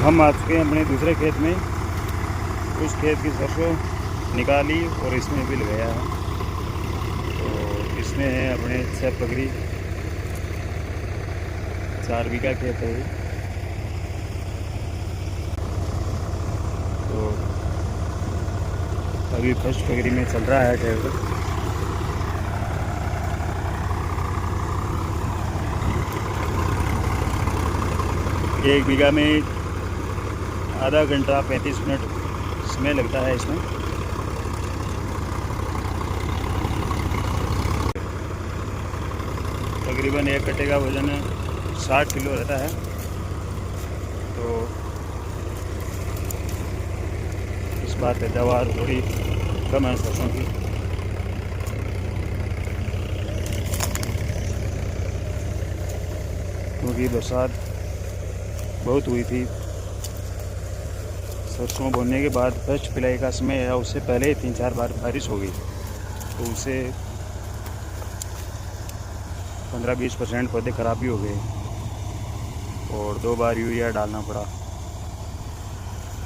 हम आ चुके हैं अपने दूसरे खेत में। उस खेत की सरसों निकाली और इसमें भी लगाया है। तो इसमें है अपने 6 पगड़ी, 4 बीघा खेत है। तो अभी फर्स्ट पगड़ी में चल रहा है ट्रैक्टर। एक बीघा में आधा घंटा 35 मिनट समय लगता है इसमें। तकरीबन एक कट्टे का वजन 60 किलो रहता है। तो इस बार पैदावार थोड़ी कम है सरसों की। क्योंकि बरसात बहुत हुई थी। सरसों बोने के बाद फर्स्ट पिलाई का समय है, उससे पहले 3-4 बार बारिश हो गई। तो उससे 15-20% पौधे ख़राब भी हो गए और 2 बार यूरिया डालना पड़ा।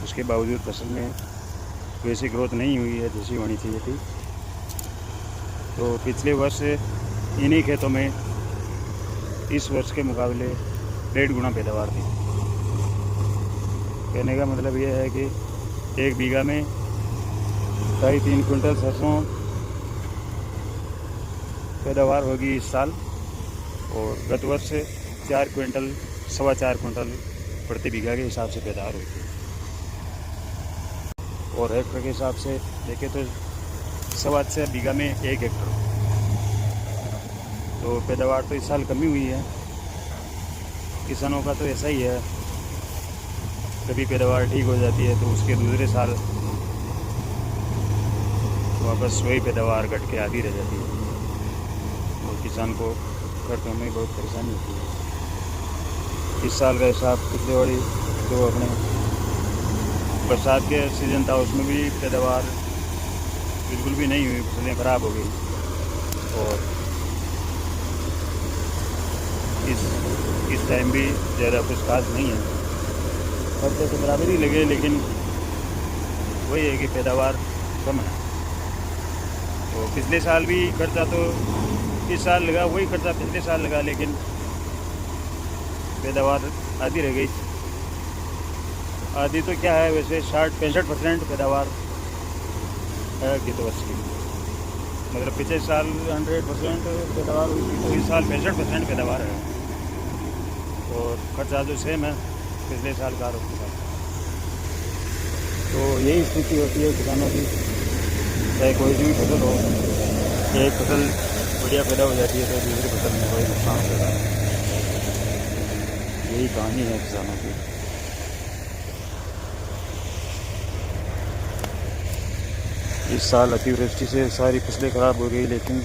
उसके बावजूद फसल में वैसी ग्रोथ नहीं हुई है जैसी होनी चाहिए थी। तो पिछले वर्ष इन्हीं खेतों में इस वर्ष के मुकाबले 1.5 गुना पैदावार थी। कहने का मतलब यह है कि एक बीघा में 2.5-3 कुंटल सरसों पैदावार होगी इस साल, और गत वर्ष 4 क्विंटल 4.25 कुंटल प्रति बीघा के हिसाब से पैदावार हुई थी। और हेक्टर के हिसाब से देखें तो 6.25 बीघा में 1 हेक्टर। तो पैदावार तो इस साल कमी हुई है। किसानों का तो ऐसा ही है, कभी पैदावार ठीक हो जाती है तो उसके दूसरे साल वापस वही पैदावार घट के आधी रह जाती है। और किसान को खर्चों में बहुत परेशानी होती है। इस साल का हिसाब पिछले वाली जो अपने बरसात के सीज़न था उसमें भी पैदावार बिल्कुल भी नहीं हुई, फसलें ख़राब हो गई। और इस टाइम भी ज़्यादा कुछ खास नहीं है, खर्चे तो बराबर ही लगे, लेकिन वही है कि पैदावार कम है। तो पिछले साल भी खर्चा तो इस साल लगा, वही खर्चा पिछले साल लगा, लेकिन पैदावार आधी रह गई। आधी तो क्या है, वैसे 60-65% पैदावार है गत वर्ष की। मतलब पिछले साल 100% पैदावार हुई थी, तो इस साल 65% पैदावार है। और खर्चा जो सेम है पिछले साल का उसके साथ। तो यही स्थिति होती है किसानों की, चाहे कोई भी फसल हो। एक फसल बढ़िया पैदा हो जाती है तो दूसरी फसल में कोई नुकसान होता है। यही कहानी है किसानों की। इस साल अतिवृष्टि से सारी फसलें ख़राब हो गई, लेकिन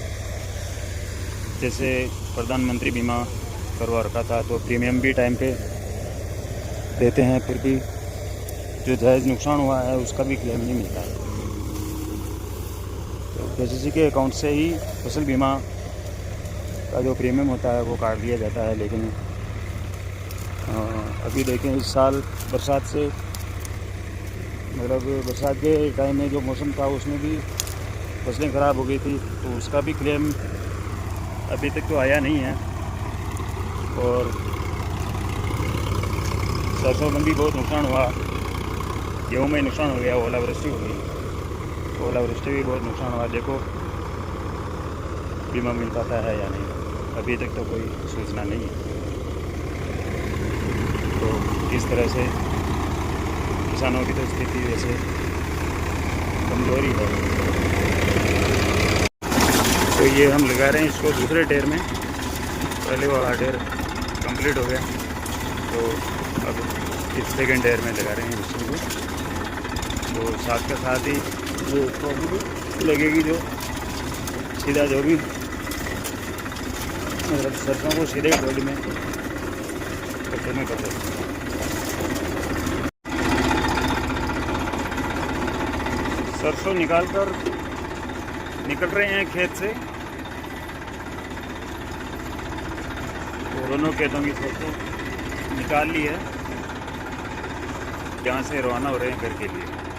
जैसे प्रधानमंत्री बीमा करवा रखा था तो प्रीमियम भी टाइम पे देते हैं, फिर भी जो जायज़ नुकसान हुआ है उसका भी क्लेम नहीं मिलता है। तो केसीसी के अकाउंट से ही फसल बीमा का जो प्रीमियम होता है वो काट दिया जाता है। लेकिन अभी देखें इस साल बरसात से, मतलब बरसात के टाइम में जो मौसम था उसमें भी फसलें ख़राब हो गई थी, तो उसका भी क्लेम अभी तक तो आया नहीं है। और सरसों में भी बहुत नुकसान हुआ, गेहूँ में नुकसान हो गया, ओलावृष्टि हो गई। ओलावृष्टि भी बहुत नुकसान हुआ। देखो बीमा मिल पाता है या नहीं, अभी तक तो कोई सूचना नहीं है। तो इस तरह से किसानों की तो स्थिति वैसे कमज़ोरी है। तो ये हम लगा रहे हैं इसको दूसरे ढेर में। पहले वाला ढेर कंप्लीट हो गया, तो अब इस सेकेंड ढेर में लगा रहे हैं दूसरे को। तो साथ के साथ ही जो ट्रॉली लगेगी, जो सीधा जो भी मतलब सरसों को सीधे ट्रॉली में कट्टे में कर देते हैं। सरसों निकल रहे हैं खेत से। दोनों खेतों की सरसों निकाल ली है। यहाँ से रवाना हो रहे हैं घर के लिए।